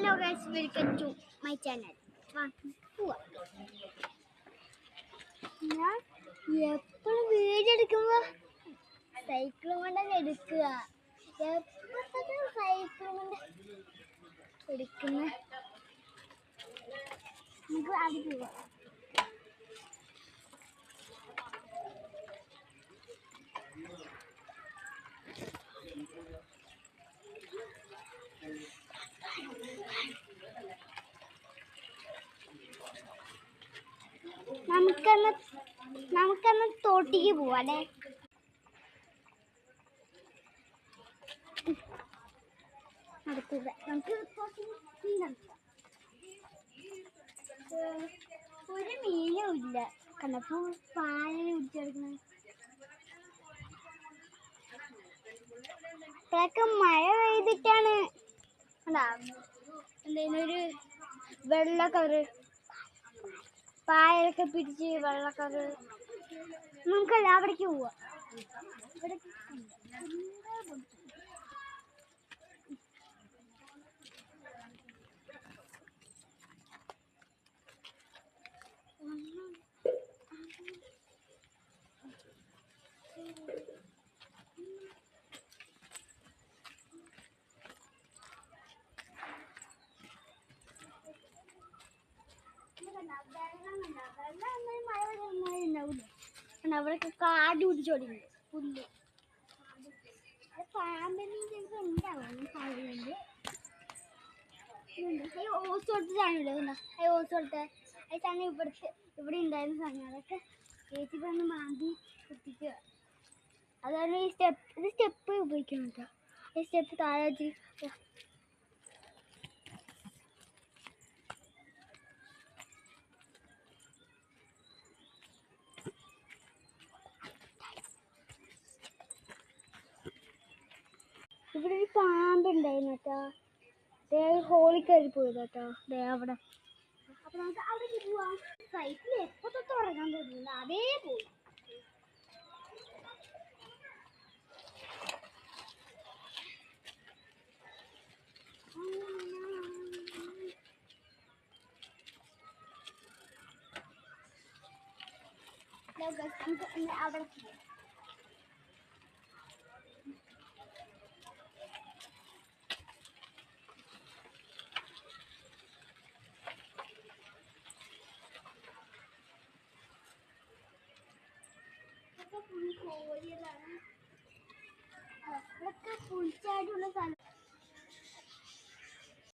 Hello guys, welcome to my channel. ഞാൻ എപ്പോഴും video എടുക്കുമ്പോൾ സൈക്കിൾ കൊണ്ടങ്ങ് എടുക്കുക. എപ്പോഴും സൈക്കിൾ കൊണ്ട് എടുക്കുന്ന നമുക്ക് അത് പോവാം. നമുക്കന്ന് തോട്ടിക്ക് പോവാം അല്ലേ? അടുത്തത് നമുക്ക് ഒരു മീനും ഇല്ല. കണ്ടപ്പോ പാലിന് കുടിച്ചെടുക്കുന്നത്. ഇപ്പോഴൊക്കെ മഴ പെയ്തിട്ടാണ് എന്തേലും ഒരു വെള്ള കളറ് പായലൊക്കെ പിടിച്ച് വെള്ള കളറ്. നമുക്കല്ല അവിടേക്ക് പോവാം. അവിടെയൊക്കെ കാട് പിടിച്ചോടിണ്ട് പുല്ല്. പാമ്പിന് ചിലപ്പോൾ ഉണ്ടാവും സാധ്യതയുണ്ട്. ഓസ് കൊടുത്തിട്ടാണല്ലോ ഓസ് കൊടുത്ത് അത് സാധനം ഇവിടെ ഉണ്ടായിരുന്ന സാധനം അതൊക്കെ ചേച്ചി വന്ന് മാന്തി കുത്തിക്കുക. അതാണ് ഈ സ്റ്റെപ്പ് ഉപയോഗിക്കണം കേട്ടോ. ഈ സ്റ്റെപ്പ് താഴെ വെച്ച് ഇവിടെ ഒരു പാമ്പുണ്ടായിരുന്നു കേട്ടോ. ഹോളിൽ കയറി പോയത് കേട്ടോ. അവിടെ അപ്പൊ നമുക്ക് അവിടെ പോവാം. സൈക്കിൾ എപ്പോ തൊട്ട് ഉറങ്ങാൻ തോന്നുന്നില്ല, അതേ പോയി. അവിടെ പുൽച്ചാടിയുള്ള സ്ഥലം.